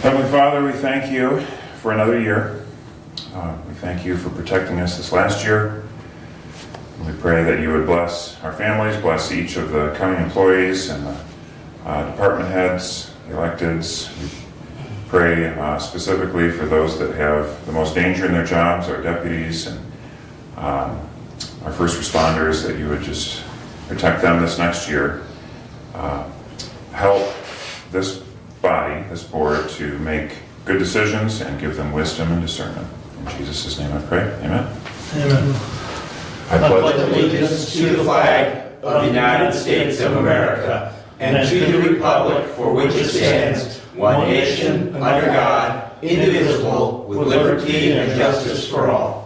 Heavenly Father, we thank you for another year. We thank you for protecting us this last year. We pray that you would bless our families, bless each of the county employees and the department heads, the electeds. We pray specifically for those that have the most danger in their jobs, our deputies and our first responders, that you would just protect them this next year. Help this body, this board, to make good decisions and give them wisdom and discernment. In Jesus' name I pray. Amen. Amen. I pledge allegiance to the flag of the United States of America and to the republic for which it stands, one nation, under God, indivisible, with liberty and justice for all.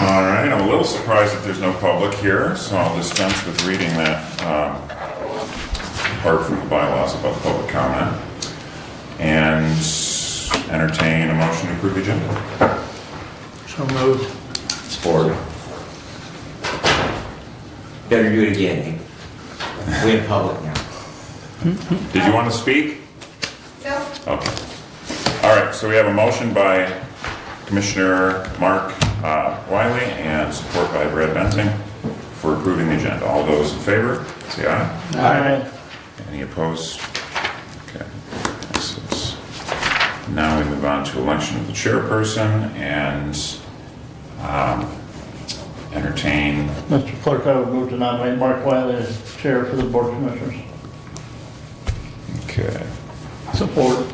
All right, I'm a little surprised that there's no public here, so I'll dispense with reading that part from the bylaws about public comment and entertain a motion to approve the agenda. So moved. Support. Better do it again. We're in public now. Did you want to speak? No. Okay. All right, so we have a motion by Commissioner Mark Wiley and support by Brad Benting for approving the agenda. All those in favor, say aye. Aye. Any opposed? Okay. Now we move on to election of the chairperson and entertain. Mr. Clerk, I would move to nominate Mark Wiley as chair for the Board of Commissioners. Okay. Support.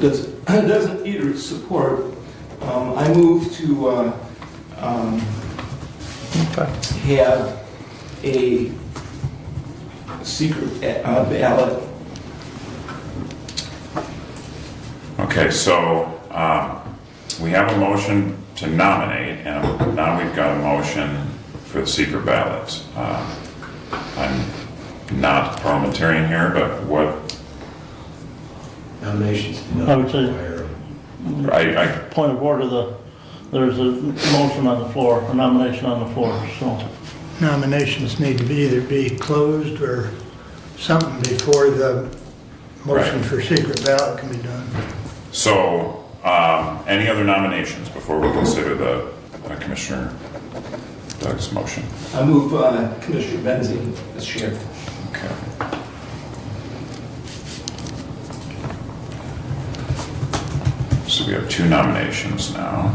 Doesn't need support. I move to have a secret ballot. Okay, so we have a motion to nominate, and now we've got a motion for the secret ballot. I'm not a parliamentarian here, but what Nominations. I would say, I point of order, there's a motion on the floor, a nomination on the floor, so. Nominations need to either be closed or something before the motion Right. for secret ballot can be done. So, any other nominations before we consider the Commissioner Doug's motion? I move Commissioner Benzing as chair. Okay. So we have two nominations now.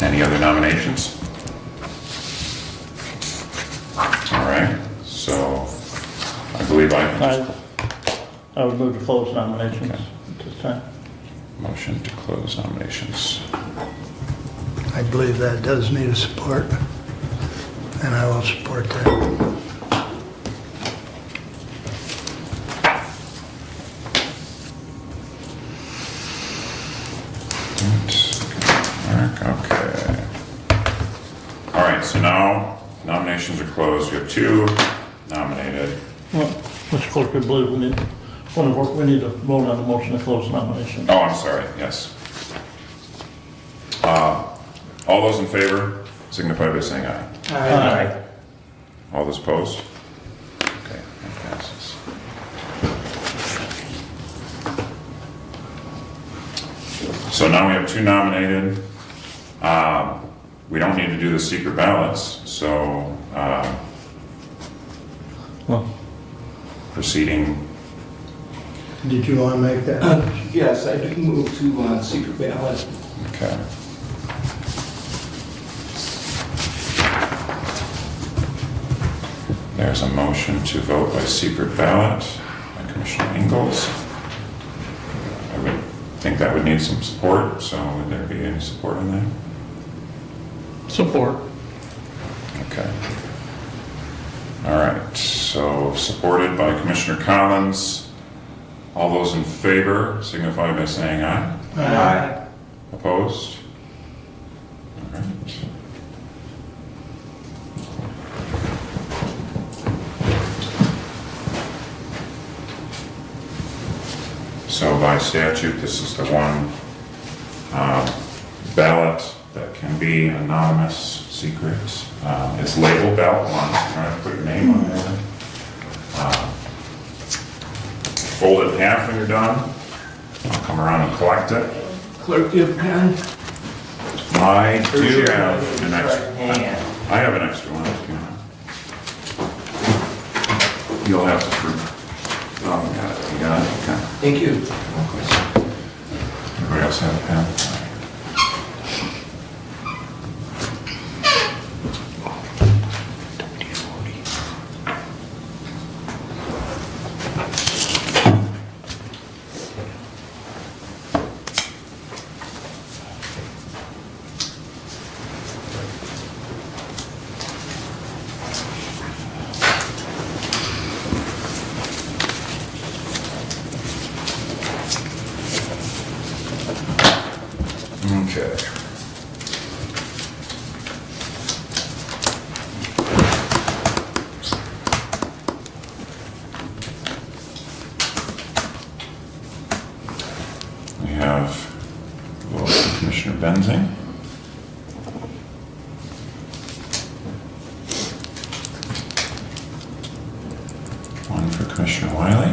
Any other nominations? All right, so I believe I can I would move to close nominations Okay. at this time. motion to close nominations. I believe that does need a support, and I will support that. Okay. All right, so now nominations are closed. We have two nominated. Well, Mr. Clerk, I believe we need to vote on the motion to close nominations. Oh, I'm sorry, yes. All those in favor signify by saying aye. Aye. All those opposed? Okay, that passes. So now we have two nominated. We don't need to do the secret ballots, so Well, proceeding. Did you want to make that? Yes, I do move to secret ballot. Okay. There's a motion to vote by secret ballot by Commissioner Ingalls. I would think that would need some support, so would there be any support on that? support. Okay. All right, so supported by Commissioner Collins. All those in favor signify by saying aye. Aye. Opposed? All right. So by statute, this is the one ballot that can be anonymous, secret. It's labeled ballot one, so try to put your name on there. Fold it in half when you're done. I'll come around and collect it. Clerk, do you have a pen? I do have an extra. I have an extra one. If you You'll have to. Oh, you got it. You got it. Okay. Thank you. Everybody else have a pen? Okay. We have vote for Commissioner Benzing. One for Commissioner Wiley.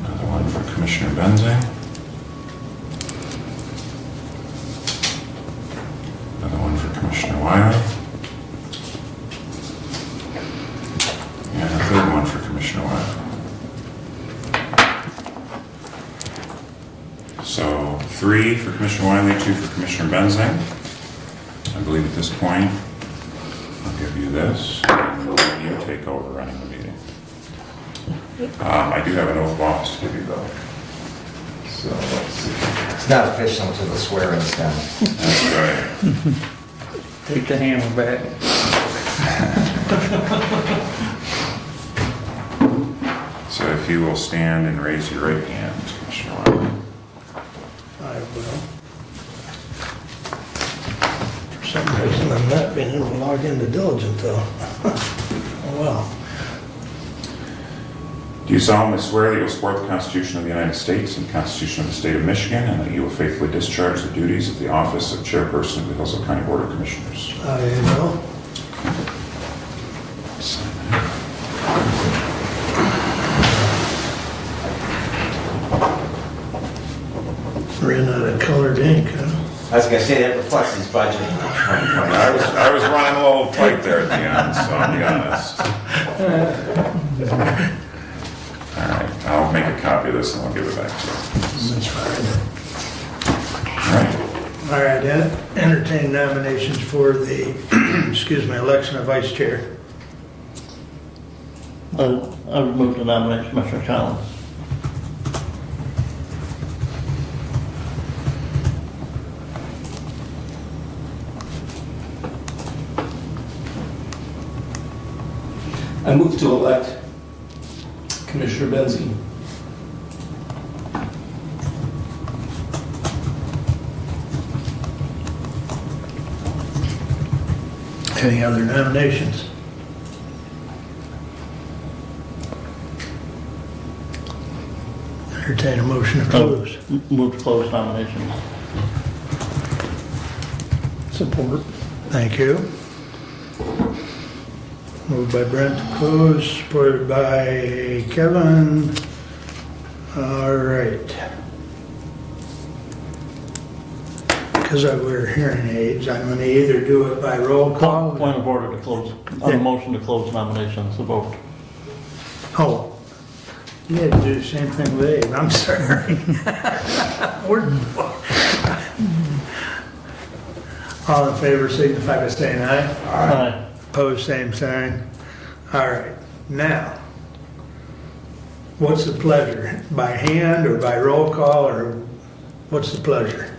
Another one for Commissioner Benzing. Another one for Commissioner Wiley. And a third one for Commissioner Wiley. So 3 for Commissioner Wiley, 2 for Commissioner Benzing. I believe at this point, I'll give you this, and you take over running the meeting. I do have an oath of office to give you though. So let's see. It's not official until the swearing's done. That's right. Take the hammer back. So if you will stand and raise your right hand, Commissioner Wiley. I will. For some reason, I'm not being able to log into Diligent though. Oh, well. Do you solemnly swear that you will support the Constitution of the United States and the Constitution of the State of Michigan, and that you will faithfully discharge the duties of the office of Chairperson of the Hillsdale County Board of Commissioners? I will. Ran out of colored ink, huh? I was gonna say that reflects his budget for 2020. I was running a little tight there at the end, so I'll be honest. All right, I'll make a copy of this and I'll give it back to you. That's fine. All right. All right, entertain nominations for the, excuse me, election of vice chair. I would move to nominate Commissioner Collins. I move to elect Commissioner Benzine. Any other nominations? Entertain a motion to close. Move to close nominations. Support. Thank you. Moved by Brent to close, supported by Kevin. All right. Because I wear hearing aids, I'm going to either do it by roll call. Point of order to close, on a motion to close nominations, the vote. Oh, you had to do the same thing with Abe, I'm sorry. All in favor signify by saying aye. Aye. Opposed, same sign. All right, now, what's the pleasure? By hand or by roll call, or what's the pleasure?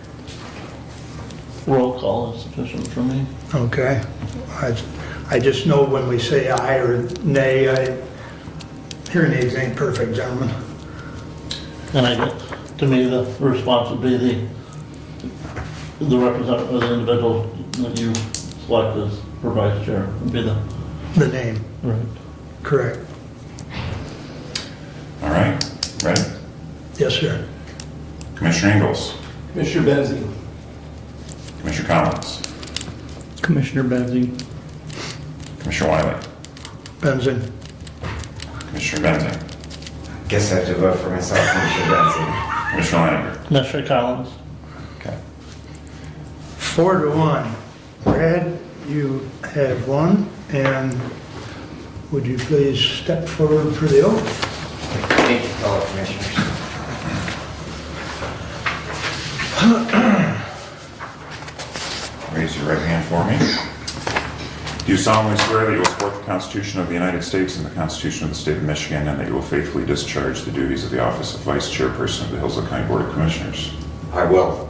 Roll call is sufficient for me. Okay, I just know when we say aye or nay, hearing aids ain't perfect, gentlemen. And to me, the response would be the representative, or the individual that you select as for vice chair would be The name, right. correct. All right, ready? Yes, sir. Commissioner Ingles, Commissioner Benzine. Commissioner Collins, Commissioner Benzine. Commissioner Wiley, Benzin. Commissioner Benzing, Guess I have to vote for myself, Commissioner Benson. Commissioner Leininger. Commissioner Collins. Okay. 4-1. Brad, you have one, and would you please step forward for the oath? Thank you, fellow commissioners. Raise your right hand for me. Do you solemnly swear that you will support the Constitution of the United States and the Constitution of the State of Michigan, and that you will faithfully discharge the duties of the office of Vice Chairperson of the Hillsdale County Board of Commissioners? I will.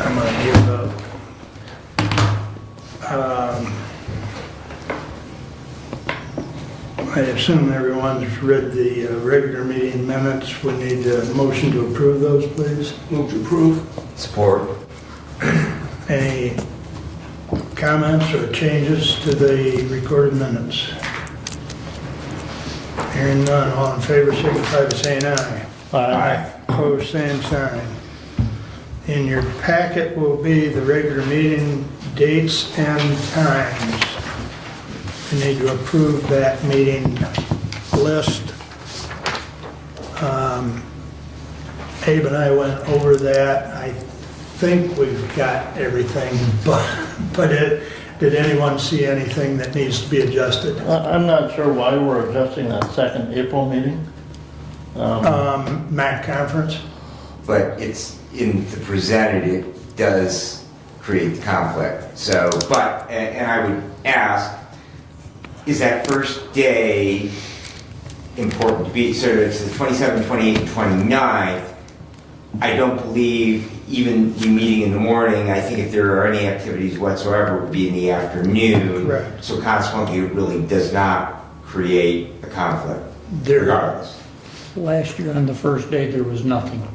I'm gonna give up. I assume everyone's read the regular meeting minutes. We need a motion to approve those, please. Move to approve. Support. Any comments or changes to the recorded minutes? Hearing none, all in favor signify by saying aye. Aye. Opposed, same sign. In your packet will be the regular meeting dates and times. You need to approve that meeting list. Abe and I went over that. I think we've got everything, but did anyone see anything that needs to be adjusted? I'm not sure why we're adjusting that second April meeting. MAC conference? But it's, in the presented, it does create the conflict. So, but, and I would ask, is that first day important to be, so it's the 27th, 28th, and 29th. I don't believe even you meeting in the morning, I think if there are any activities whatsoever, it would be in the afternoon. Correct. So consequently, it really does not create a conflict, There- regardless. Last year on the first day, there was nothing.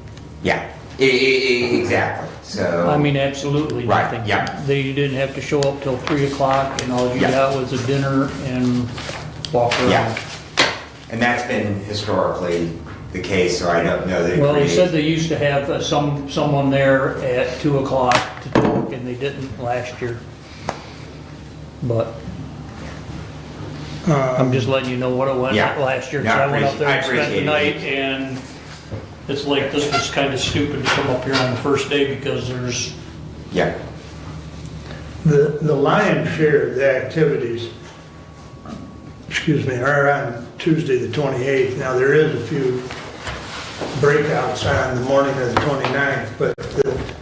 Yeah, exactly, so. I mean, absolutely Right, nothing. yeah. They didn't have to show up till 3 o'clock and all you Yeah. got was a dinner and walk around. Yeah. And that's been historically the case, so I don't know that it Well, they creates. said they used to have someone there at 2 o'clock to talk and they didn't last year. But I'm just letting you know what it went Yeah. last year. 'Cause No, I I went up there and appreciate spent the it. night and it's like, this was kind of stupid to come up here on the first day because there's, Yeah, The lion's share of the activities, are on Tuesday, the 28th. Now, there is a few breakouts on the morning of the 29th, but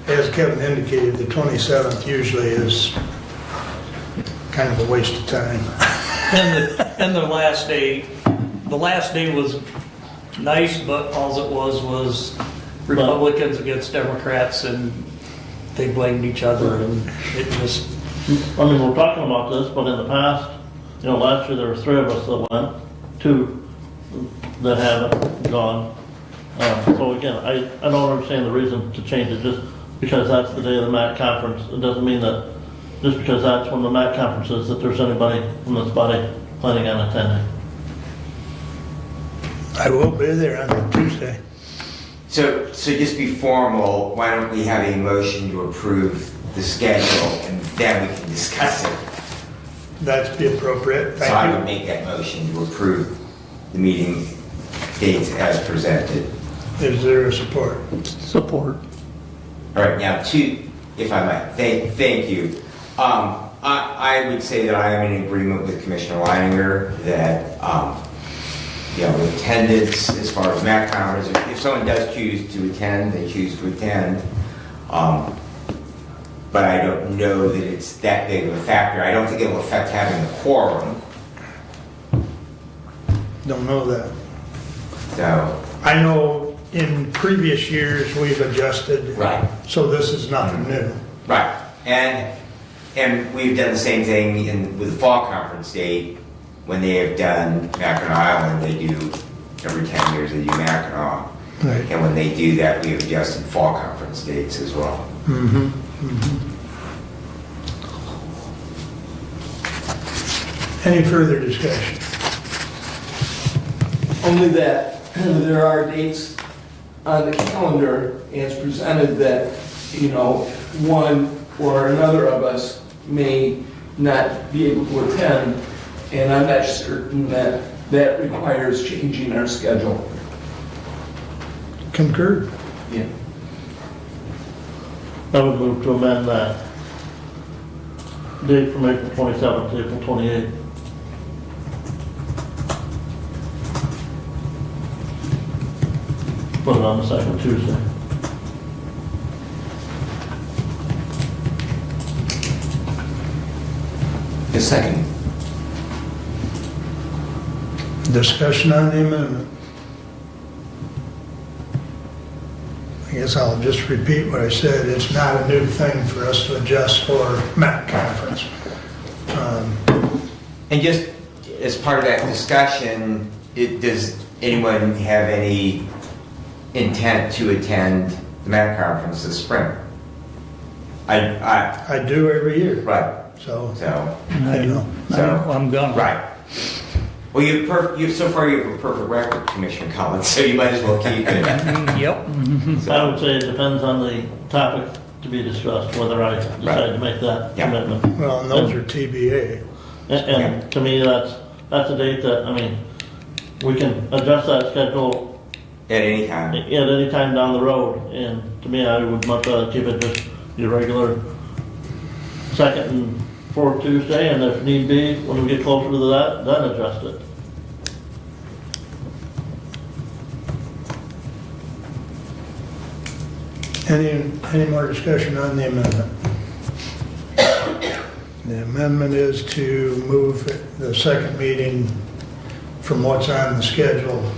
as Kevin indicated, the 27th usually is kind of a waste of time. and the last day was nice, but all it was Republicans against Democrats and they blamed each other and it just, I mean, we're talking about this, but in the past, last year there were 3 of us that went, 2 that haven't gone. So again, I don't understand the reason to change it just because that's the day of the MAC conference. It doesn't mean that just because that's when the MAC conference is, that there's anybody from this body planning on attending. I will be there on Tuesday. so just be formal, why don't we have a motion to approve the schedule and then we can discuss it. That'd be appropriate. So I would Thank make that motion to approve the meeting dates as presented. you. Is there a support? support. All right, now if I might, thank you. I would say that I am in agreement with Commissioner Leininger that, attendance as far as MAC conference, if someone does choose to attend, they choose to attend. But I don't know that it's that big of a factor. I don't think it will affect having a quorum, Don't know that. so. I know in previous years, we've adjusted. Right. So this is nothing new. Right, and And we've done the same thing with the fall conference date. When they have done Mackinac Island, they do, every 10 years they do Mackinac. Right. And when they do that, we have adjusted fall conference dates as well. Any further discussion? Only that there are dates on the calendar as presented that, you know, one or another of us may not be able to attend, and I'm not certain that that requires changing our schedule. Concur? Yeah. I would move to amend that date from April 27th to April 28th. Put it on the second Tuesday. A second. Discussion on the amendment. I guess I'll just repeat what I said. It's not a new thing for us to adjust for MAC conference. And just as part of that discussion, does anyone have any intent to attend the MAC conference this spring? I do every year, Right, so, so, you know. I'm gonna. right. Well, so far you have a perfect record, Commissioner Collins, so you might as well keep it. Yep. I would say it depends on the topic to be discussed, whether I decide to make that Yeah. commitment. Well, and those are TBA. And to me, that's a date that, I mean, we can adjust that schedule At any time. at any time down the road. And to me, I would much rather keep it just your regular second and fourth Tuesday, and if need be, when we get closer to that, then adjust it. Any more discussion on the amendment? The amendment is to move the second meeting from what's on the schedule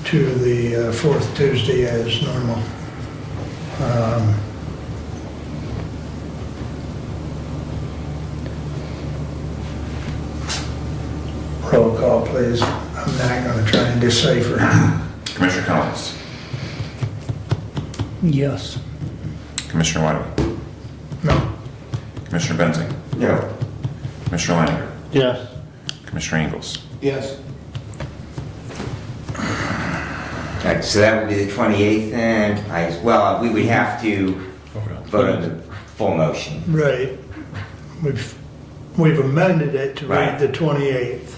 to the fourth Tuesday as normal. Roll call, please. I'm not going to try and decipher. Commissioner Collins, Yes. Commissioner Wiley, No. Commissioner Benzing, No. Commissioner Leininger, Yes. Commissioner Ingles. Yes. Right, so that would be the 28th, and well, we would have to vote on the full motion. Right. We've amended it to read Right. the 28th.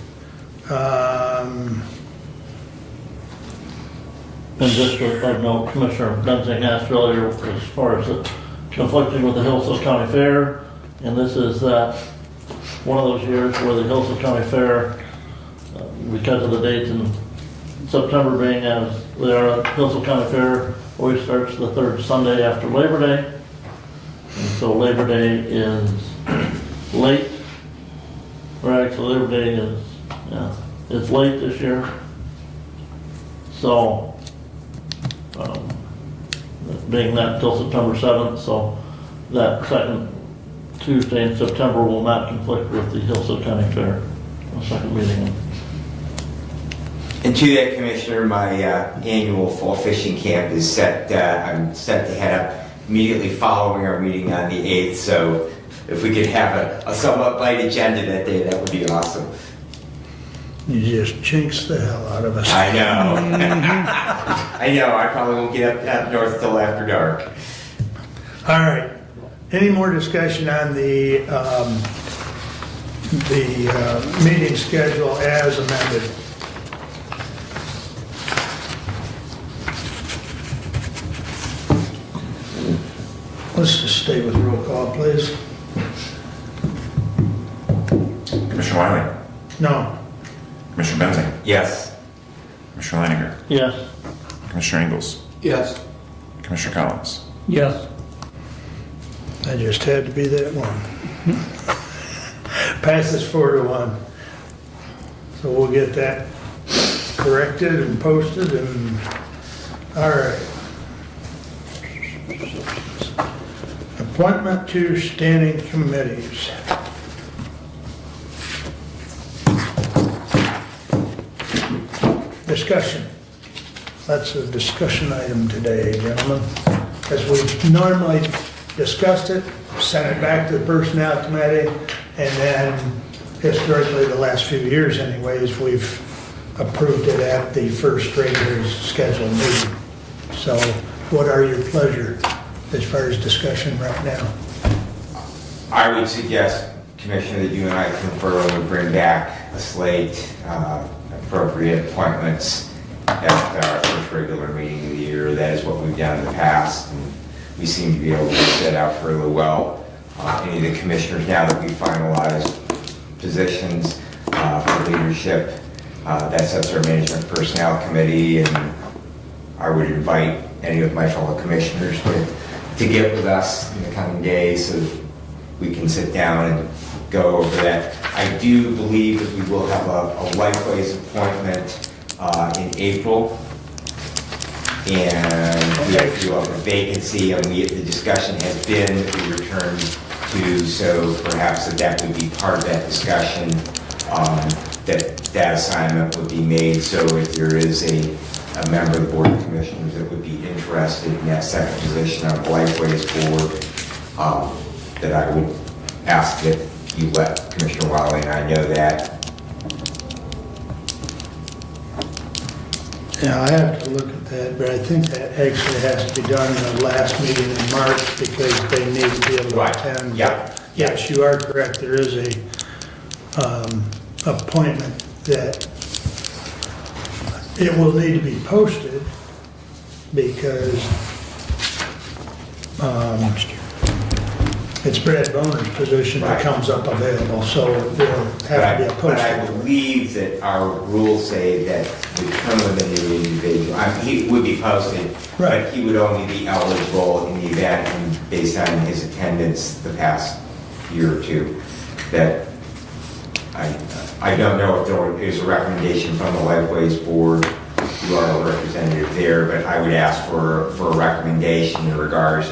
And just for a note, Commissioner Benzing asked earlier as far as the conflicting with the Hillsdale County Fair, and this is that one of those years where the Hillsdale County Fair, because of the dates in September being as they are, Hillsdale County Fair always starts the third Sunday after Labor Day. And so Labor Day is late, or actually Labor Day is, it's late this year. So, being that till September 7th, so that second Tuesday in September will not conflict with the Hillsdale County Fair, the second meeting. And to that, Commissioner, my annual fall fishing camp is set, I'm set to head up immediately following our meeting on the 8th, so if we could have a somewhat light agenda that day, that would be awesome. You just jinxed the hell out of us. I know. I know, I probably won't get up north till after dark. All right. Any more discussion on the meeting schedule as amended? Let's just stay with roll call, please. Commissioner Wiley, No. Commissioner Benzing, Yes. Commissioner Leininger, Yes, Commissioner Ingles, Yes. Commissioner Collins. Yes. I just had to be that one. Passes 4-1. So we'll get that corrected and posted and, all right. Appointment to standing committees. Discussion. That's a discussion item today, gentlemen. As we've normally discussed it, sent it back to the Personnel Committee, and then historically, the last few years anyways, we've approved it at the first regularly scheduled meeting. So what are your pleasure as far as discussion right now? I would suggest, Commissioner, that you and I confer and bring back a slate, appropriate appointments at our first regular meeting of the year. That is what we've done in the past, and we seem to be able to work that out fairly well. Any of the commissioners, now that we finalized positions for leadership, that sets our management personnel committee, and I would invite any of my fellow commissioners to get with us in the coming days so that we can sit down and go over that. I do believe that we will have a Lifeways appointment in April, and we have a vacancy, and the discussion has been that we return to, so perhaps that would be part of that discussion, that assignment would be made. So if there is a member of the Board of Commissioners that would be interested in that second position on the Lifeways Board, that I would ask that you let Commissioner Wiley and I know that. Yeah, I have to look at that, but I think that actually has to be done in the last meeting in March because they need to be able to Right. attend. Yeah. Yes, you are correct. There is a appointment that it will need to be posted because it's Brad Boner's position that Right. comes up available, so there'll have to be a But I posting. believe that our rules say that the term of the individual, he would be posted, Right. but he would only be eligible in the event, and based on his attendance the past year or two, that I don't know if there is a recommendation from the Lifeways Board. You are a representative there, but I would ask for a recommendation in regards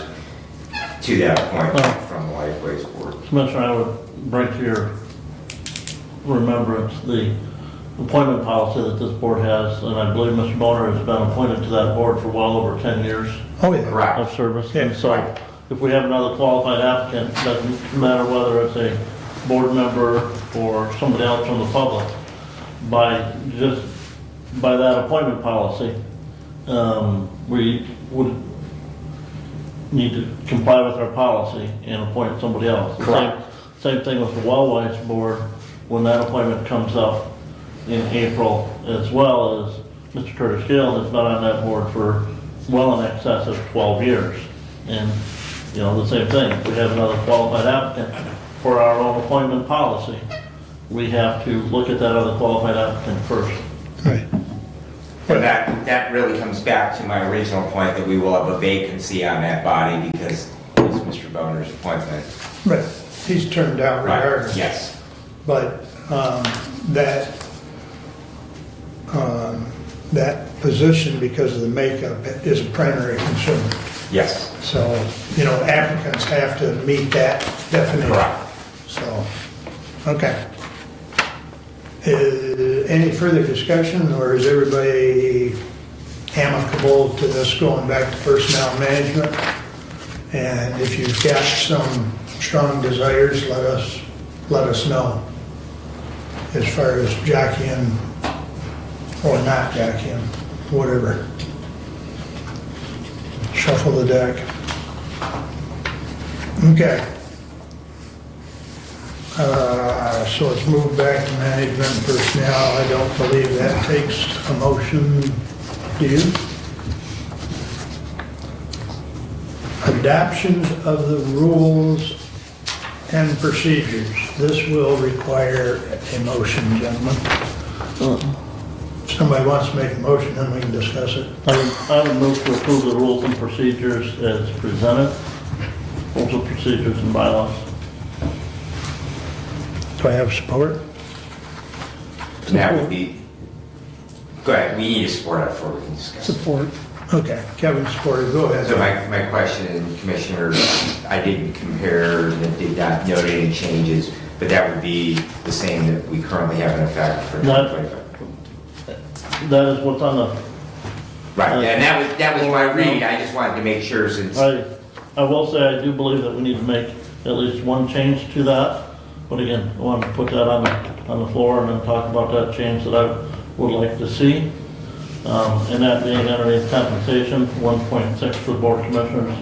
to that appointment from the Lifeways Board. Commissioner, I would bring to your remembrance the appointment policy that this board has, and I believe Mr. Boner has been appointed to that board for well over 10 years Oh, yeah. Correct. of service. Yeah. And so if we have another qualified applicant, doesn't matter whether it's a board member or somebody else from the public, by that appointment policy, we would need to comply with our policy and appoint somebody else. Correct. Same thing with the Wellways Board, when that appointment comes up in April, as well as Mr. Curtis Gale has been on that board for well in excess of 12 years. And, you know, the same thing, if we have another qualified applicant for our own appointment policy, we have to look at that other qualified applicant first. Right. But that really comes back to my original point that we will have a vacancy on that body because it's Mr. Boner's appointment. Right. He's turned out regardless. Yes. But that position, because of the makeup, is a primary concern. Yes. So, you know, applicants have to meet that definition. Correct. So, okay. Any further discussion, or is everybody amicable to this going back to personnel management? And if you've got some strong desires, let us know as far as jockeying or not jockeying, whatever. Shuffle the deck. Okay. So it's moved back to management and personnel. I don't believe that takes a motion, do you? Adoptions of the rules and procedures. This will require a motion, gentlemen. If somebody wants to make a motion, then we can discuss it. I would move to approve the rules and procedures as presented, rules of procedures and bylaws. Do I have support? And that would be, go ahead, we need to support it before we can discuss it. Support. Okay, Kevin supported, go So ahead. my question, Commissioner, I didn't compare, and did not note any changes, but that would be the same that we currently have in effect for That- 2025. That is what's on the, Right, and that was my read, I just wanted to make sure since, I will say I do believe that we need to make at least one change to that. But again, I want to put that on the floor and then talk about that change that I would like to see. And that being underneath compensation, 1.6 for the Board of Commissioners.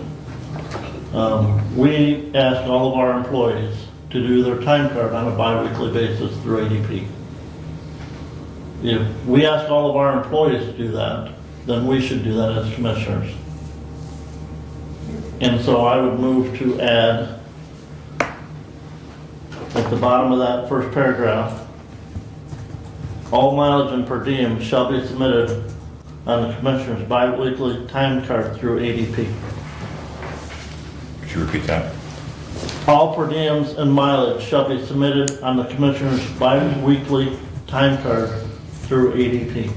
We ask all of our employees to do their time card on a bi-weekly basis through ADP. If we ask all of our employees to do that, then we should do that as commissioners. And so I would move to add at the bottom of that first paragraph, all mileage and per diem shall be submitted on the commissioner's bi-weekly time card through ADP. Could you repeat that? All per diems and mileage shall be submitted on the commissioner's bi-weekly time card through ADP.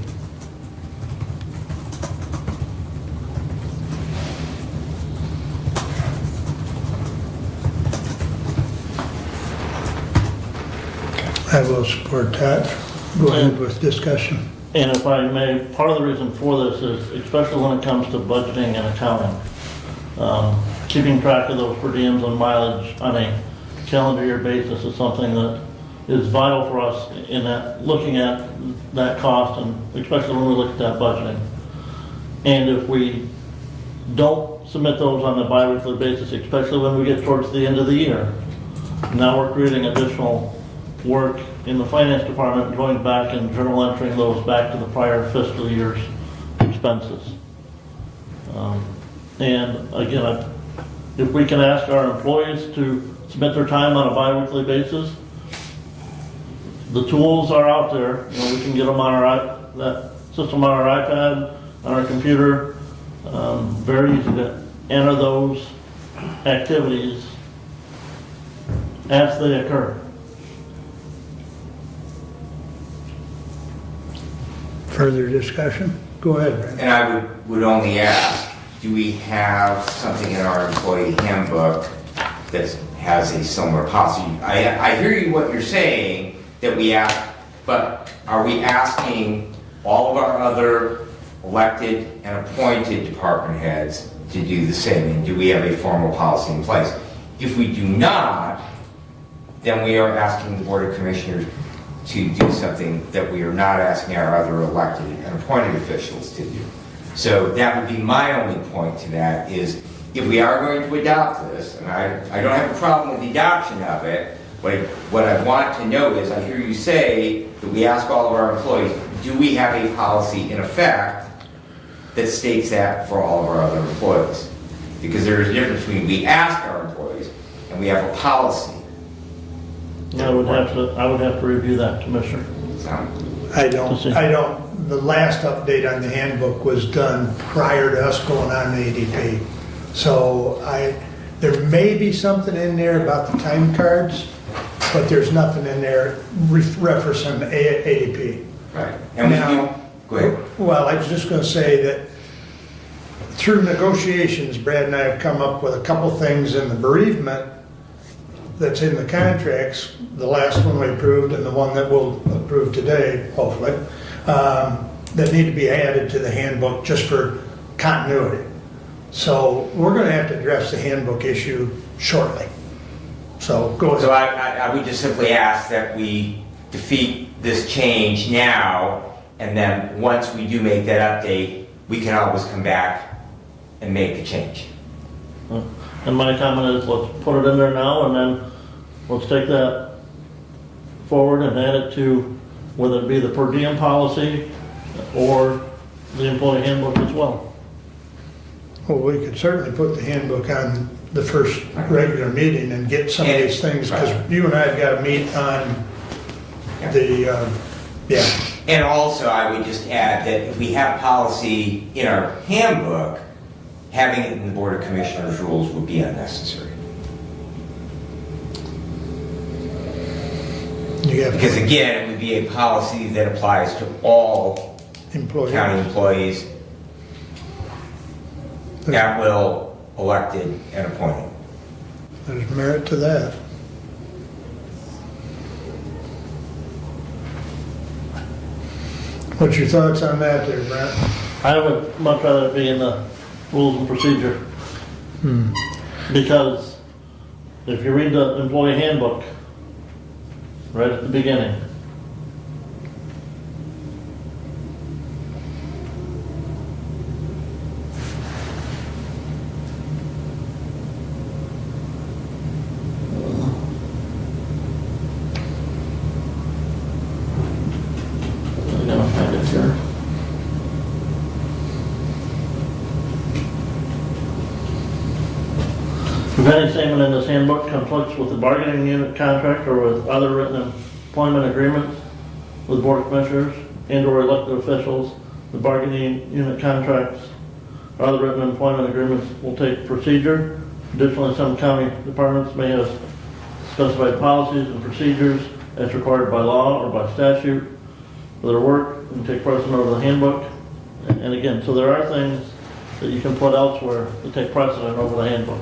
I will support that. Go ahead with discussion. And if I may, part of the reason for this is, especially when it comes to budgeting and accounting, keeping track of those per diems and mileage on a calendar year basis is something that is vital for us in that, looking at that cost, and especially when we look at that budgeting. And if we don't submit those on a bi-weekly basis, especially when we get towards the end of the year, now we're creating additional work in the finance department, going back and journal entering those back to the prior fiscal year's expenses. And again, if we can ask our employees to submit their time on a bi-weekly basis, the tools are out there. You know, we can get them on that system on our iPad, on our computer. Very easy to enter those activities as they occur. Further discussion? Go ahead, Brent. and I would only ask, do we have something in our employee handbook that has a similar policy? I hear you what you're saying, that we ask, but are we asking all of our other elected and appointed department heads to do the same? And do we have a formal policy in place? If we do not, then we are asking the Board of Commissioners to do something that we are not asking our other elected and appointed officials to do. So that would be my only point to that, is if we are going to adopt this, and I don't have a problem with the adoption of it, but what I want to know is, I hear you say that we ask all of our employees, do we have a policy in effect that states that for all of our other employees? Because there is a difference between we ask our employees and we have a policy. I would have to review that, Commissioner. So, I don't, the last update on the handbook was done prior to us going on to ADP. So there may be something in there about the time cards, but there's nothing in there referencing ADP. right. And we Now- do, go ahead. Well, I was just gonna say that through negotiations, Brad and I have come up with a couple things in the bereavement that's in the contracts, the last one we approved and the one that we'll approve today, hopefully, that need to be added to the handbook just for continuity. So we're gonna have to address the handbook issue shortly. So go So ahead. I would just simply ask that we defeat this change now, and then once we do make that update, we can always come back and make the change. And my comment is, let's put it in there now, and then let's take that forward and add it to, whether it be the per diem policy or the employee handbook as well. Well, we could certainly put the handbook on the first regular meeting and get some of these things, because you and I have got to meet on the, yeah. And also, I would just add that if we have policy in our handbook, having it in the Board of Commissioners rules would be unnecessary. You have Because again, it would be a policy that applies to all employees. county employees, at will, elected, and appointed. There's merit to that. What's your thoughts on that there, Brent? I would much rather it be in the rules and procedure. Because if you read the employee handbook, right at the beginning, I'm gonna find it here. If any statement in this handbook conflicts with the bargaining unit contract or with other written employment agreements with Board of Commissioners and/or elected officials, the bargaining unit contracts or other written employment agreements will take procedure. Additionally, some county departments may have specified policies and procedures as required by law or by statute for their work and take precedent over the handbook. And again, so there are things that you can put elsewhere that take precedent over the handbook.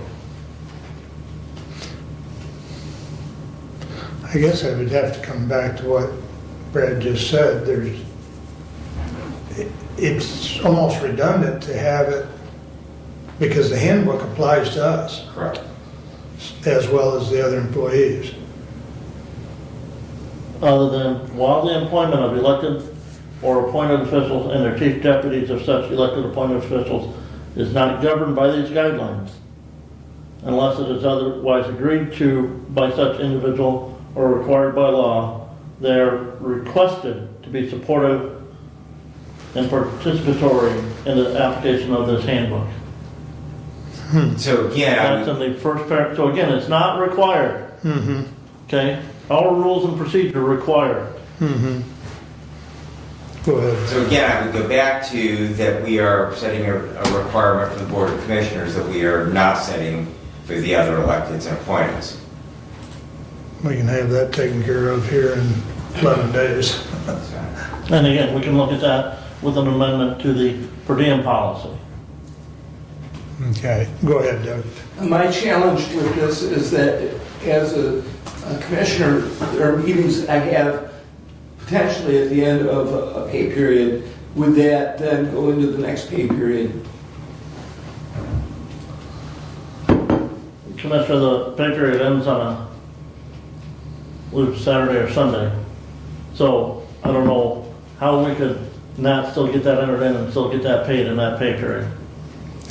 I guess I would have to come back to what Brad just said. It's almost redundant to have it because the handbook applies to us Correct. as well as the other employees. Other than while the employment of elected or appointed officials and their chief deputies of such elected appointed officials is not governed by these guidelines, unless it is otherwise agreed to by such individual or required by law, they are requested to be supportive and participatory in the application of this handbook. So again, I That's would- in the first paragraph. So again, it's not required. Okay? Our rules and procedure require it. Go ahead. So again, I would go back to that we are setting a requirement for the Board of Commissioners that we are not setting for the other electeds and appointeds. We can have that taken care of here in 11 days. So, And again, we can look at that with an amendment to the per diem policy. Okay, go ahead, Doug. My challenge with this is that as a commissioner, there are meetings I have potentially at the end of a pay period. Would that then go into the next pay period? Commissioner, the pay period ends on a Saturday or Sunday. So I don't know how we could not still get that entered in and still get that paid in that pay period.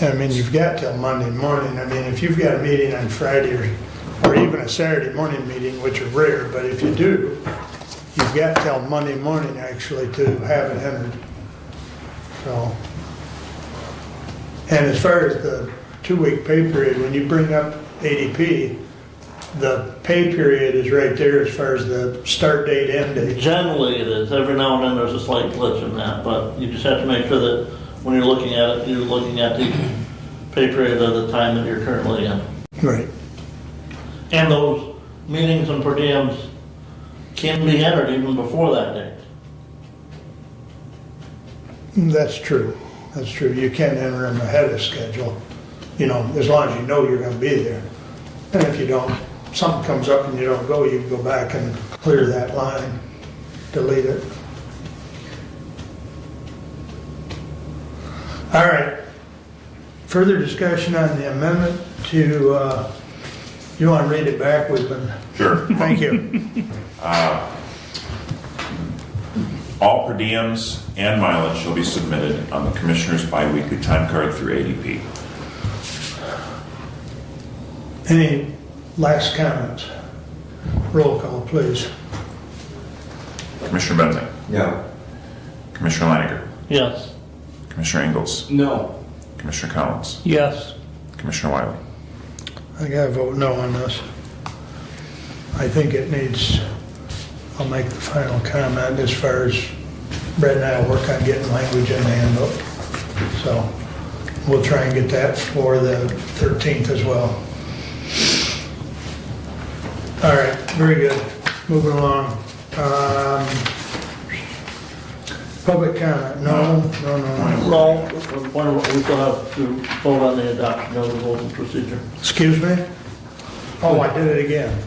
I mean, you've got till Monday morning. I mean, if you've got a meeting on Friday or even a Saturday morning meeting, which are rare, but if you do, you've got till Monday morning actually to have it entered. So, and as far as the 2-week pay period, when you bring up ADP, the pay period is right there as far as the start date, end date. Generally it is. Every now and then there's a slight glitch in that, but you just have to make sure that when you're looking at it, you're looking at the pay period of the time that you're currently in. Right. And those meetings and per diems can be entered even before that date. That's true. That's true. You can enter them ahead of schedule, you know, as long as you know you're gonna be there. And if you don't, something comes up and you don't go, you can go back and clear that line, delete it. All right. Further discussion on the amendment to, you want to read it back? We've been, Sure. thank you. All per diems and mileage shall be submitted on the Commissioner's biweekly time card through ADP. Any last comments? Roll call, please. Commissioner Benzing, no. Commissioner Leininger, Yes. Commissioner Ingles, No. Commissioner Collins, Yes. Commissioner Wiley. I gotta vote no on this. I think it needs, I'll make the final comment as far as Brett and I will work on getting language in the handbook. So we'll try and get that for the 13th as well. All right, very good. Moving along. Public comment, no. No, we still have to vote on the adoption of the voting procedure. Excuse me? Oh, I did it again.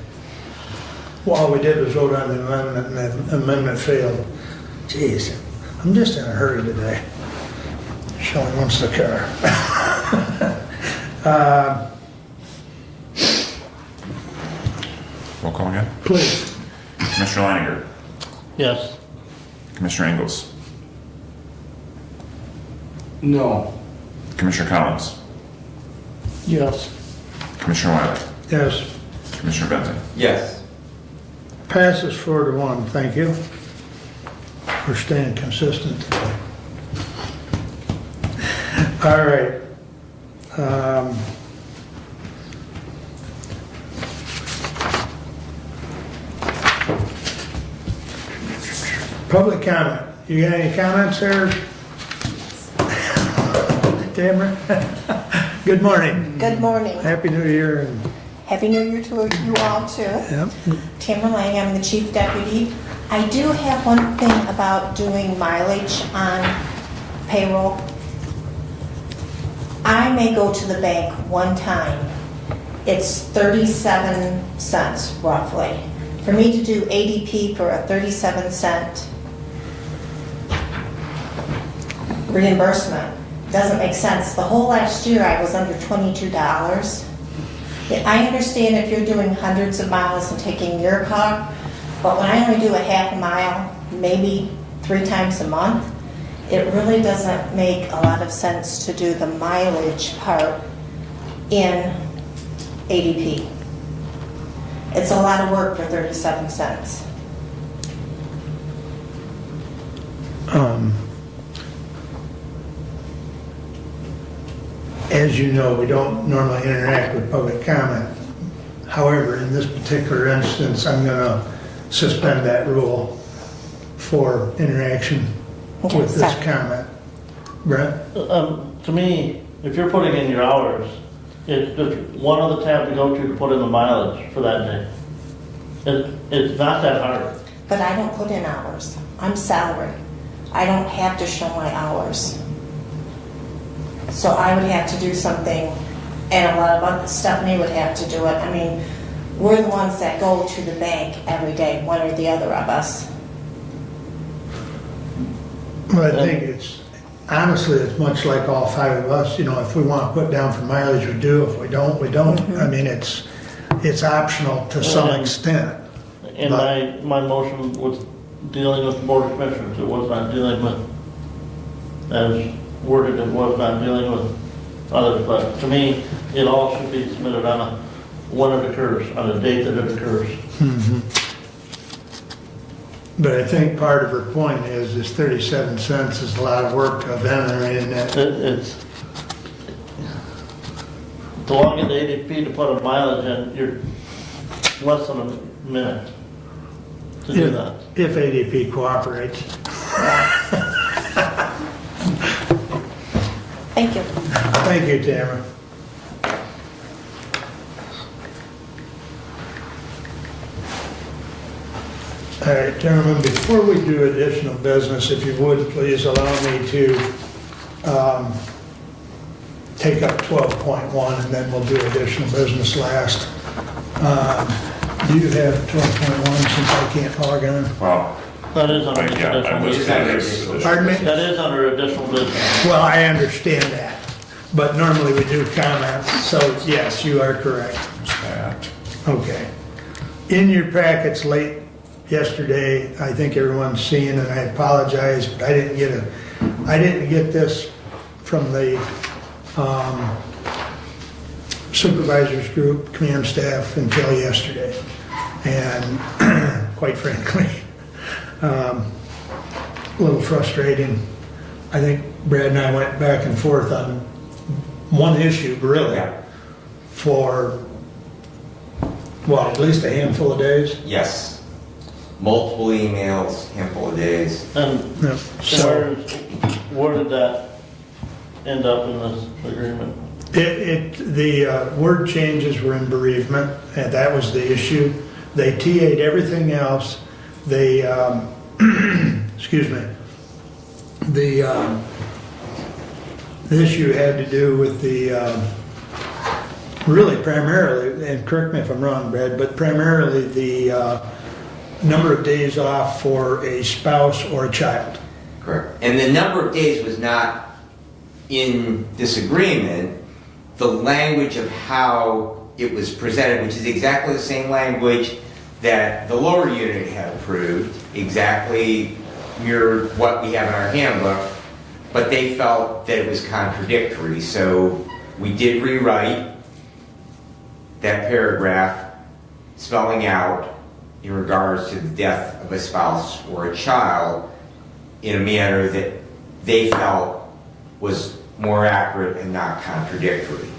Well, all we did was vote on the amendment, and the amendment failed. Jeez, I'm just in a hurry today. Shelley wants the car. Roll call again. Please. Commissioner Leininger. Yes. Commissioner Ingles. No. Commissioner Collins. Yes. Commissioner Wiley. Yes. Commissioner Benton. Yes. Passes 4-1, thank you. We're staying consistent today. All right. Public comment. You got any comments there? Tamara? Good morning. Good morning. Happy New Year. And Happy New Year to you all too. yep. Tamara Lang, I'm the chief deputy. I do have one thing about doing mileage on payroll. I may go to the bank one time. It's 37 cents roughly. For me to do ADP for a 37-cent reimbursement doesn't make sense. The whole last year I was under $22. I understand if you're doing hundreds of miles and taking your car, but when I only do a half a mile, maybe 3 times a month, it really doesn't make a lot of sense to do the mileage part in ADP. It's a lot of work for 37 cents. As you know, we don't normally interact with public comment. However, in this particular instance, I'm going to suspend that rule for interaction Okay, with this sorry. comment. Brett? To me, if you're putting in your hours, it's just one other tab to go to put in the mileage for that day. It's not that hard. But I don't put in hours. I'm salary. I don't have to show my hours. So I would have to do something, and a lot of other Stephanie would have to do it. I mean, we're the ones that go to the bank every day, one or the other of us. Well, I think honestly, it's much like all 5 of us. You know, if we want to put down for mileage, we do. If we don't, we don't. I mean, it's optional to some extent. And my motion was dealing with the Board of Commissioners. It was not dealing with, as worded, it was not dealing with others. But to me, it all should be submitted on when it occurs, on the date that it occurs. But I think part of her point is this 37 cents is a lot of work of entering that. It's, to log into ADP to put a mileage in, you're less than a minute to do that. If ADP cooperates. Thank you. Thank you, Tamara. All right, gentlemen, before we do additional business, if you would, please allow me to take up 12.1 and then we'll do additional business last. Do you have 12.1 since I can't log on? Well, That is under yeah, I additional listed business. it as. Pardon me? That is under additional business. Well, I understand that, but normally we do comments, so yes, you are correct. That. Okay. In your packets late yesterday, I think everyone's seen, and I apologize, but I didn't get this from the supervisors group, command staff until yesterday. And quite frankly, a little frustrating. I think Brad and I went back and forth on one issue, really, Yeah. for, well, at least a handful of days. Yes. Multiple emails, handful of days. And Yeah. So where did that end up in this agreement? the word changes were in bereavement, and that was the issue. They TA'd everything else. They, excuse me, the issue had to do with really primarily, and correct me if I'm wrong, Brad, but primarily the number of days off for a spouse or a child. Correct. And the number of days was not in disagreement. The language of how it was presented, which is exactly the same language that the lower unit had approved, exactly mirrored what we have in our handbook, but they felt that it was contradictory. So we did rewrite that paragraph spelling out in regards to the death of a spouse or a child in a manner that they felt was more accurate and not contradictory.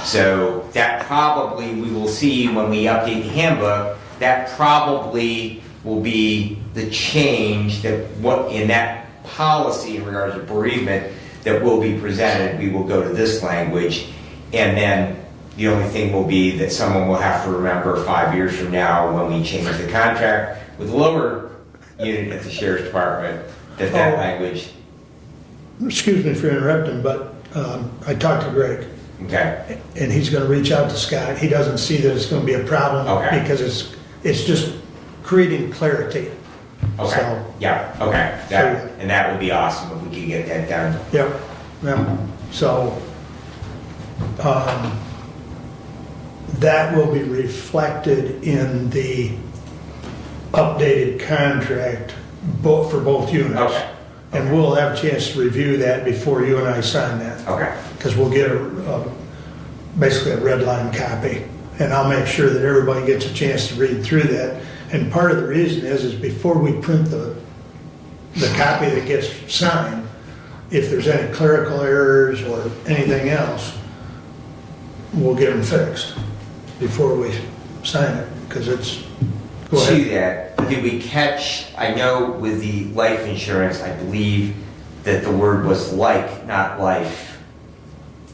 So that probably we will see when we update the handbook, that probably will be the change that what in that policy in regards to bereavement that will be presented. We will go to this language, and then the only thing will be that someone will have to remember 5 years from now when we change the contract with the lower unit at the sheriff's department that language. Excuse me for interrupting, but I talked to Greg, Okay. and he's gonna reach out to Scott. He doesn't see that it's gonna be a problem Okay. because it's just creating clarity. Okay. So, Yeah. Okay. And that would be awesome if we could get that done. yep, yep. So, that will be reflected in the updated contract for both units. Okay. And we'll have a chance to review that before you and I sign that. Okay. Because we'll get basically a red line copy. And I'll make sure that everybody gets a chance to read through that. And part of the reason is before we print the copy that gets signed, if there's any clerical errors or anything else, we'll get them fixed before we sign it, because it's, go ahead. See that, did we catch, I know with the life insurance, I believe that the word was like, not life,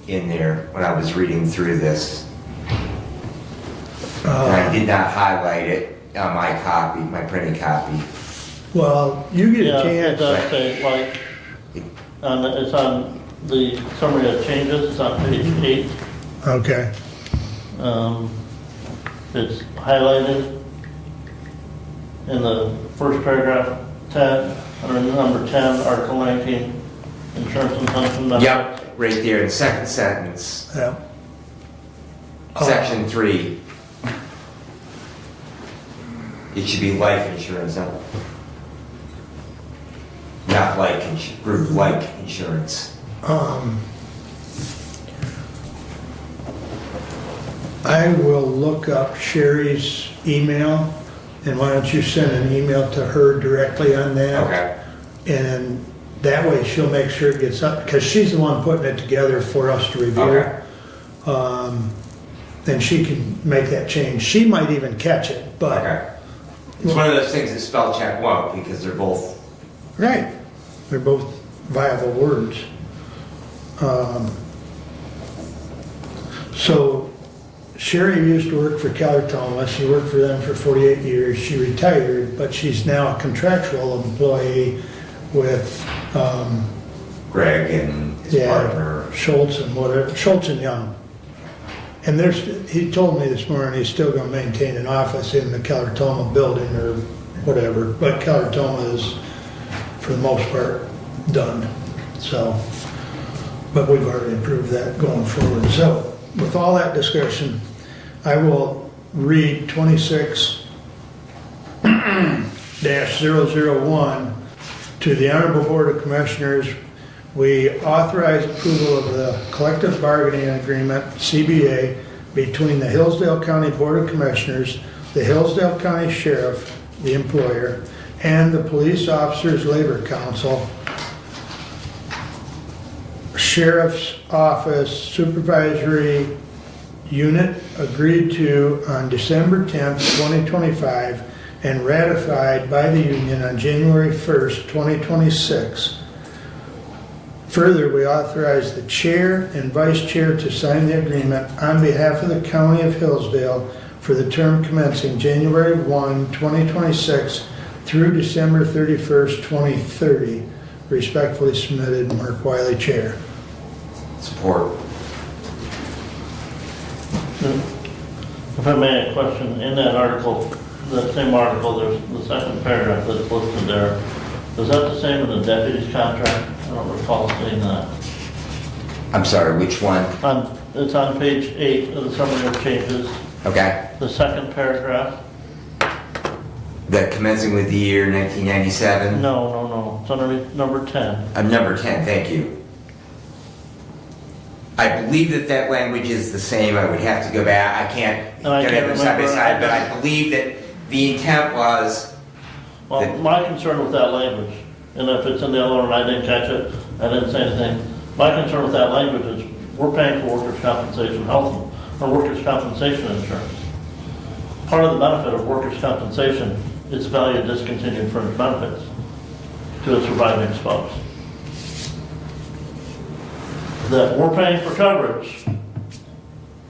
in there when I was reading through this. And I did not highlight it on my copy, my printed copy. Well, you get Yeah, a it chance. does say, like, it's on the summary of changes, it's on page 8. Okay, It's highlighted in the first paragraph, 10, under number 10, Article 19, insurance and pension benefits. Yep, right there in second sentence, yeah. section 3. It should be life insurance, not like group like insurance. I will look up Sherry's email, and why don't you send an email to her directly on that? Okay. And that way she'll make sure it gets up, because she's the one putting it together for us to review. Okay. Then she can make that change. She might even catch it, but. Okay. It's one of those things that spell check won't, because they're both. Right. They're both viable words. So Sherry used to work for Keller Thomas. She worked for them for 48 years. She retired, but she's now a contractual employee with, Greg and his partner. Schultz and whatever, Schultz and Young. And he told me this morning he's still gonna maintain an office in the Keller Toma building or whatever, but Keller Toma is, for the most part, done. So, but we've already approved that going forward. So, with all that discussion, I will read 26-001 to the Honorable Board of Commissioners. We authorize approval of the collective bargaining agreement, CBA, between the Hillsdale County Board of Commissioners, the Hillsdale County Sheriff, the employer, and the Police Officers Labor Council, Sheriff's Office Supervisory Unit, agreed to on December 10th, 2025, and ratified by the union on January 1st, 2026. Further, we authorize the chair and vice chair to sign the agreement on behalf of the County of Hillsdale for the term commencing January 1, 2026 through December 31st, 2030, Respectfully submitted, Mark Wiley, Chair. Support. If I may, a question, in that article, that same article, there's the second paragraph that's listed there. Is that the same in the deputy's contract? I don't recall seeing that. I'm sorry, which one? It's on page 8 of the summary of changes, Okay. the second paragraph. That commencing with the year 1997? No, it's underneath number 10. Number 10, thank you. I believe that that language is the same. I would have to go back. I can't And I get can't it side by remember. side, but I believe that the intent was, Well, my concern with that language, and if it's in the other one and I didn't catch it, I didn't say anything. My concern with that language is we're paying for workers' compensation health, or workers' compensation insurance. Part of the benefit of workers' compensation is value discontinued fringe benefits to a surviving spouse. That we're paying for coverage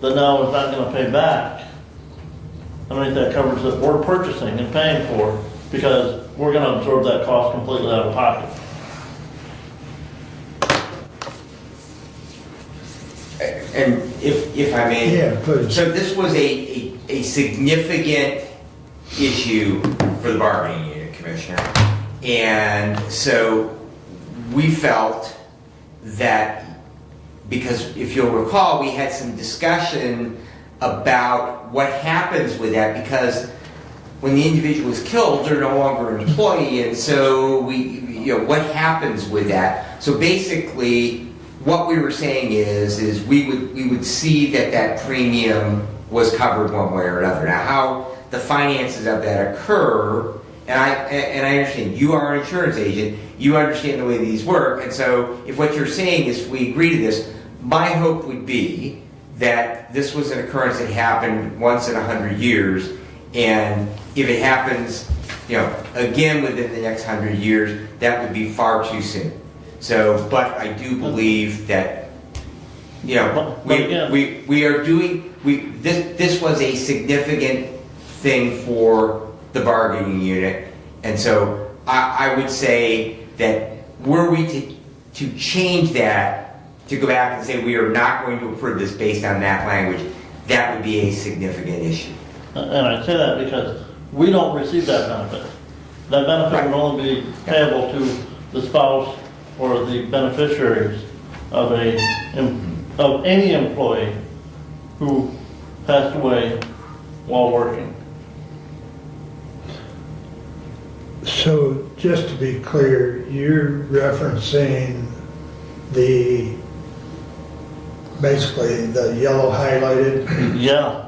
that now is not going to pay back. Underneath that coverage that we're purchasing and paying for because we're going to absorb that cost completely out of pocket. and if I may. Yeah, please. So this was a significant issue for the bargaining unit, Commissioner. And so we felt that, because if you'll recall, we had some discussion about what happens with that, because when the individual is killed, they're no longer an employee, and so what happens with that? So basically, what we were saying is we would see that premium was covered one way or another. Now, how the finances of that occur, and I understand you are an insurance agent, you understand the way these work, and so if what you're saying is we agree to this, my hope would be that this was an occurrence that happened once in 100 years, and if it happens, again within the next 100 years, that would be far too soon. So, but I do believe that, we are doing, this was a significant thing for the bargaining unit, and so I would say that were we to change that, to go back and say we are not going to approve this based on that language, that would be a significant issue. And I say that because we don't receive that benefit. That benefit would only be payable to the spouse or the beneficiaries of any employee who passed away while working. So just to be clear, you're referencing basically the yellow highlighted? Yeah.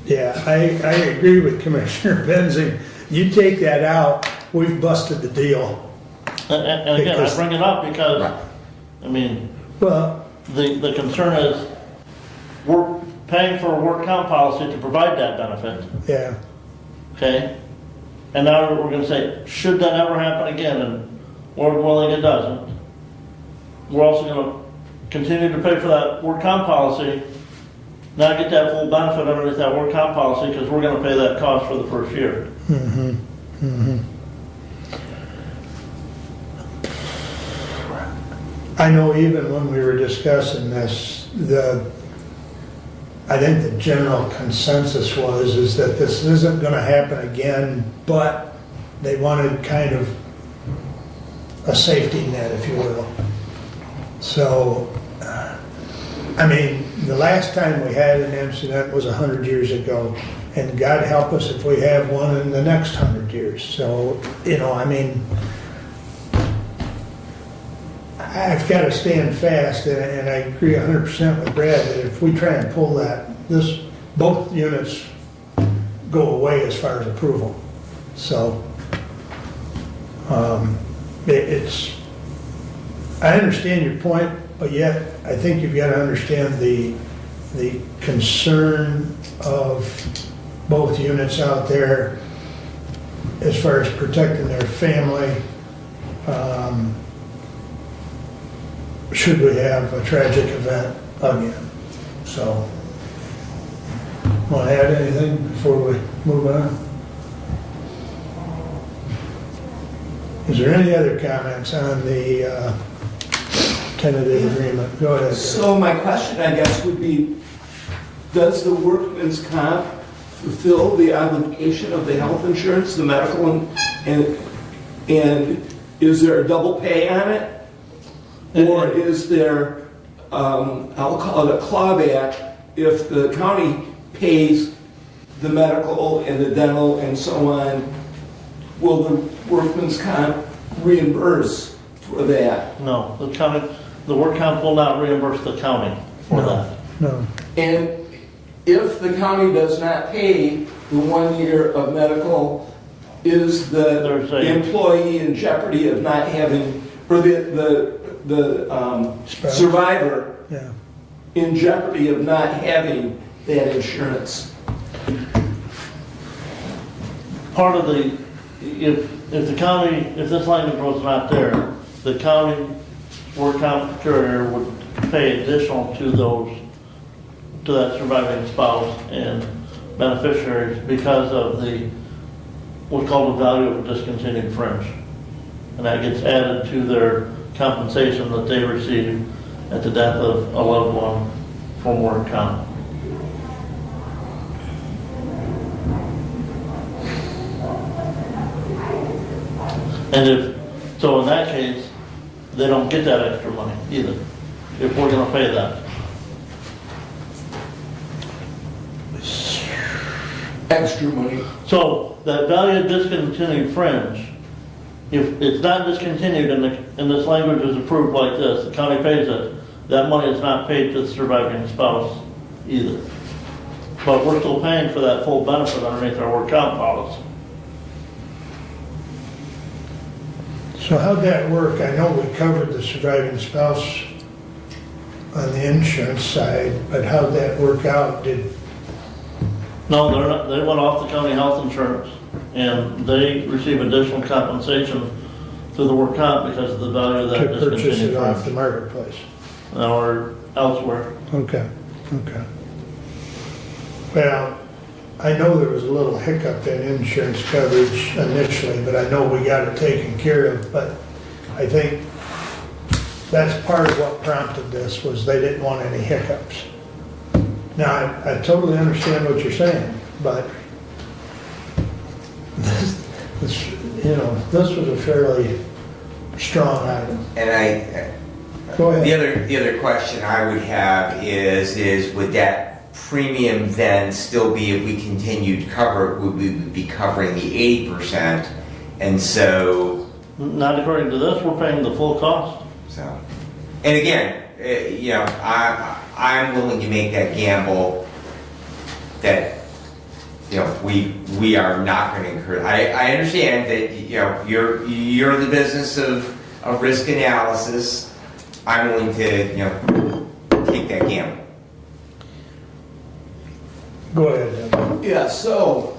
Yeah, I agree with Commissioner Benzing. You take that out, we've busted the deal. And again, I bring it up because, Well, the concern is we're paying for a work comp policy to provide that benefit, yeah, okay? And now we're gonna say, should that ever happen again, and Lord willing it doesn't, we're also gonna continue to pay for that work comp policy, not get that full benefit underneath that work comp policy, because we're gonna pay that cost for the first year. I know even when we were discussing this, I think the general consensus is that this isn't gonna happen again, but they wanted kind of a safety net, if you will. So, the last time we had an incident was 100 years ago, and God help us if we have one in the next 100 years. So, I've got to stand fast, and I agree 100% with Brad that if we try and pull that, both units go away as far as approval. So, I understand your point, but yet I think you've got to understand the concern of both units out there as far as protecting their family. Should we have a tragic event again? So, want to add anything before we move on? Is there any other comments on the tentative agreement? Go ahead. So my question, I guess, would be, does the workman's comp fulfill the obligation of the health insurance, the medical, and is there a double pay on it? Or is there, I'll call it a clawback, if the county pays the medical and the dental and so on, will the workman's comp reimburse for that? No, the work comp will not reimburse the county for that. No. And if the county does not pay the 1 year of medical, is There's the a- employee in jeopardy of not having, or the Spouse. survivor Yeah. in jeopardy of not having that insurance? Part of the, if the county, if this language was not there, the county work comp carrier would pay additional to that surviving spouse and beneficiaries because of what's called the value of a discontinued fringe. And that gets added to their compensation that they receive at the death of a loved one from work comp. And so in that case, they don't get that extra money either, if we're gonna pay that. Extra money. So that value of discontinued fringe, if it's not discontinued and this language is approved like this, the county pays it, that money is not paid to the surviving spouse either. But we're still paying for that full benefit underneath our work comp policy. So how'd that work? I know we covered the surviving spouse on the insurance side, but how'd that work out? No, they're not, they went off the county health insurance and they receive additional compensation through the work comp because of the value of that To purchase discontinued it off the fringe. marketplace? Or elsewhere. Okay, okay. Well, I know there was a little hiccup in insurance coverage initially, but I know we got it taken care of. But I think that's part of what prompted this, was they didn't want any hiccups. Now, I totally understand what you're saying, but this, this was a fairly strong item. And Go ahead. the other question I would have is would that premium then still be, if we continued to cover it, would we be covering the 80%? And so, Not according to this, we're paying the full cost. and again, I'm willing to make that gamble that, we are not going to incur. I understand that, you're in the business of risk analysis. I'm willing to, take that gamble. Go ahead, Doug. Yeah, so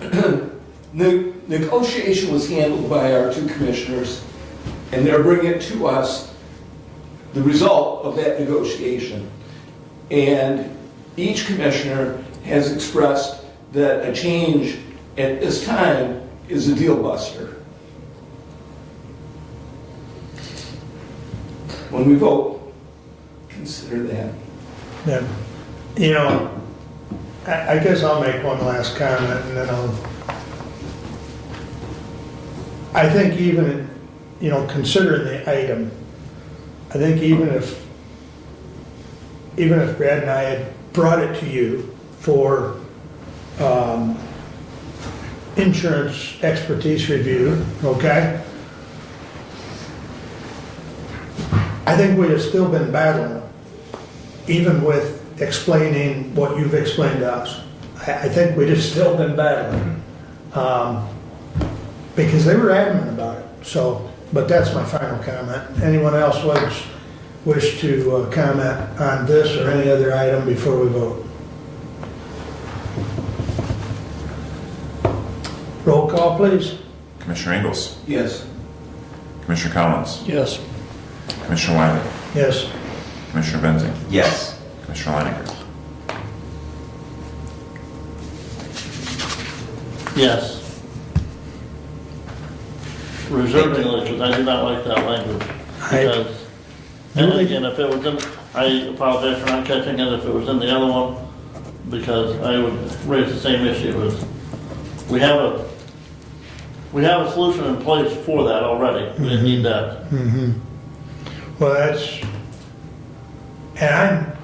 the negotiation was handled by our two commissioners, and they're bringing to us the result of that negotiation. And each commissioner has expressed that a change at this time is a deal buster. When we vote, consider that. Yeah. I guess I'll make one last comment and then I think even, considering the item, I think even if Brad and I had brought it to you for insurance expertise review, okay? I think we'd have still been battling, even with explaining what you've explained to us. I think we'd have still been battling, because they were adamant about it. So, but that's my final comment. Anyone else wish to comment on this or any other item before we vote? Roll call, please. Commissioner Ingles, Yes. Commissioner Collins, Yes. Commissioner Wiley, Yes. Commissioner Benzing, Yes. Commissioner Leininger. Yes. reservingly, because I do not like that language. Because, and again, if it was in, I apologize for not catching it if it was in the other one, because I would raise the same issue as, we have a solution in place for that already. We didn't need that. Well, and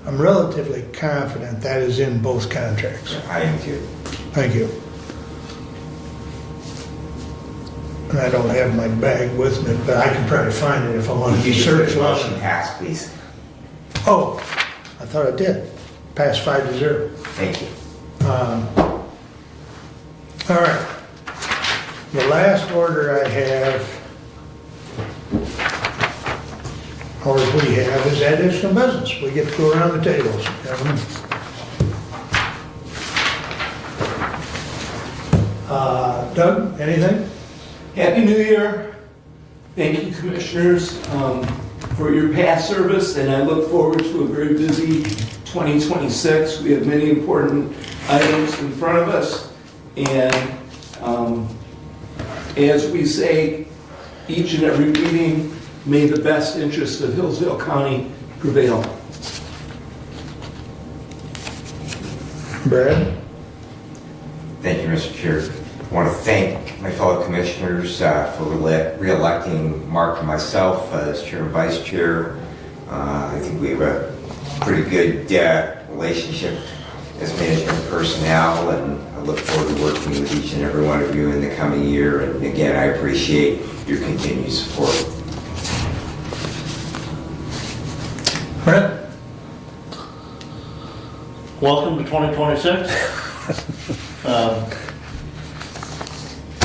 I'm relatively confident that is in both contracts. I am too. Thank you. And I don't have my bag with me, but I can probably find it if I want Would to you just search put a long motion enough. pass, please? Oh, I thought I did. Passed 5-0. Thank you. All right. The last order I have, or we have, is additional business. We get to go around the tables. Gentlemen. Doug, anything? Happy New Year. Thank you, Commissioners, for your past service, and I look forward to a very busy 2026. We have many important items in front of us, and as we say each and every meeting, may the best interest of Hillsdale County prevail. Brad? Thank you, Mr. Chair. I want to thank my fellow commissioners for re-electing Mark and myself as chair and vice chair. I think we have a pretty good relationship as management personnel, and I look forward to working with each and every one of you in the coming year. And again, I appreciate your continued support. Brett? Welcome to 2026.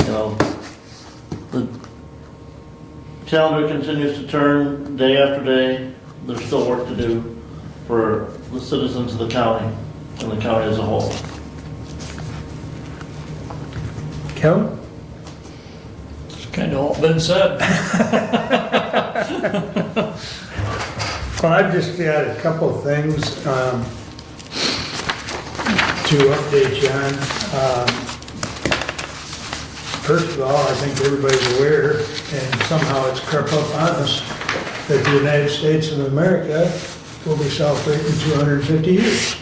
You know, the calendar continues to turn day after day. There's still work to do for the citizens of the county and the county as a whole. Kevin? It's kind of all been said. Well, I've just got a couple of things to update you on. First of all, I think everybody's aware, and somehow it's crept up on us, that the United States of America will be celebrating 250 years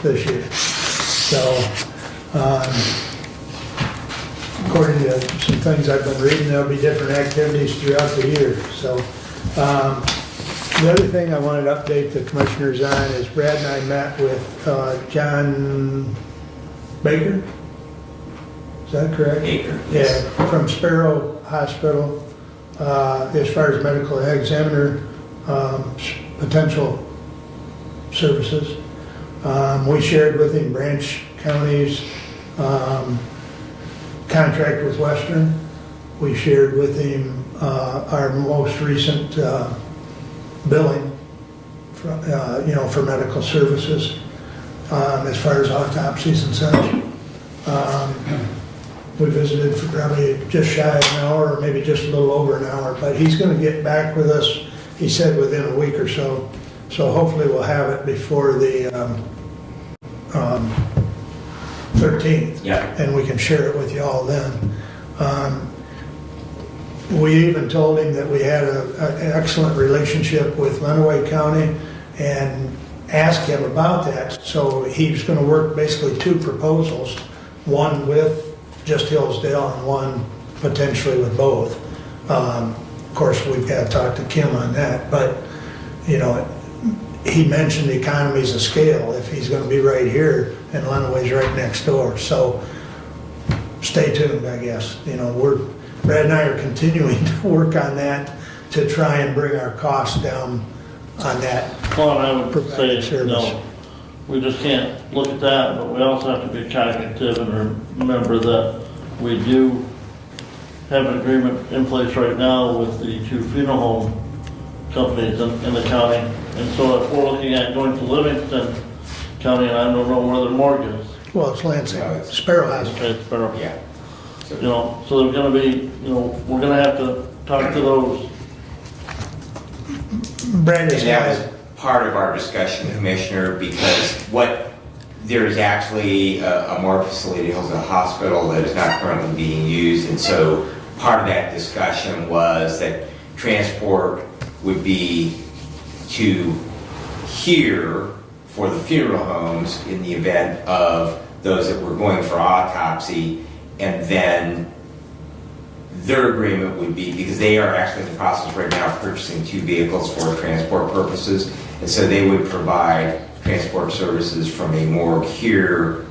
this year. So, according to some things I've been reading, there'll be different activities throughout the year. So, the other thing I wanted to update the commissioners on is Brad and I met with John Baker. Is that correct? Baker. Yeah, from Sparrow Hospital, as far as medical examiner potential services. We shared with him Branch County's contract with Western. We shared with him our most recent billing for, for medical services, as far as autopsies and such. We visited for probably just shy of an hour, or maybe just a little over an hour, but he's gonna get back with us, he said within a week or so. So hopefully we'll have it before the 13th. Yeah. And we can share it with you all then. We even told him that we had an excellent relationship with Lenawee County and asked him about that. So he's gonna work basically two proposals, one with just Hillsdale and one potentially with both. Of course, we've got to talk to Kim on that, but, he mentioned economies of scale if he's gonna be right here and Lenawee's right next door. So stay tuned, I guess. Brad and I are continuing to work on that to try and bring our costs down on that. Well, and I would Provided say, service. we just can't look at that, but we also have to be cognitive and remember that we do have an agreement in place right now with the two funeral home companies in the county. And so if we're looking at going to Livingston County, and I don't know where their morgue is. Well, it's Lansing, No, it's- Sparrow Hospital. Okay, it's better. Yeah. So there's gonna be, we're gonna have to talk to those. Brad And is that was part of our discussion, Commissioner, because what there's actually a morgue facility at Hillsdale Hospital that is not currently being used, and so part of that discussion was that transport would be to here for the funeral homes in the event of those that were going for autopsy, and then their agreement would be, because they are actually in the process right now of purchasing 2 vehicles for transport purposes, and so they would provide transport services from a morgue here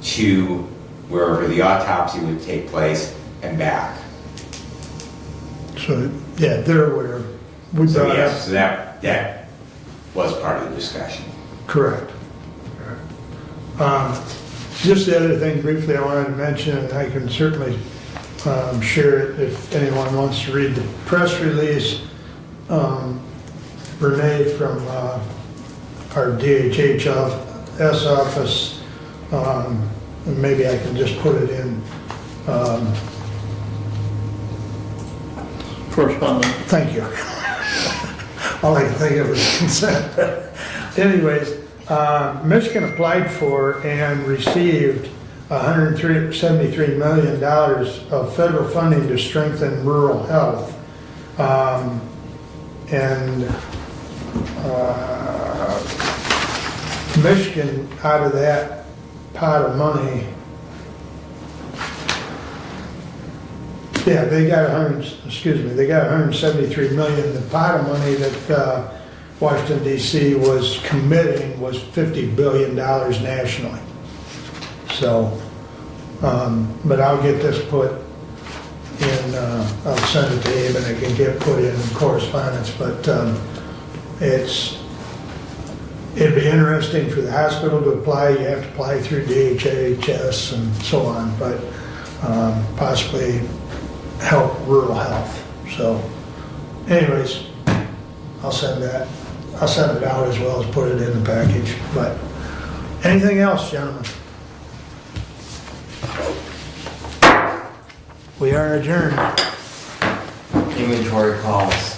to wherever the autopsy would take place and back. So, yeah, they're aware. We So brought yes, up, so that was part of the discussion. correct. Just the other thing briefly I wanted to mention, and I can certainly share it if anyone wants to read the press release. Renee from our DHHS office, and maybe I can just put it in. Correspondent. Thank you. All I can think of is consent. Anyways, Michigan applied for and received $173 million of federal funding to strengthen rural health. Michigan, out of that pot of money, yeah, they got they got $173 million. The pot of money that Washington DC was committing was $50 billion nationally. So, but I'll get this put in, I'll send it to him and it can get put in correspondence, but it'd be interesting for the hospital to apply. You have to apply through DHHS and so on, but possibly help rural health. So anyways, I'll send it out as well as put it in the package. But anything else, gentlemen? We are adjourned. Inventory calls.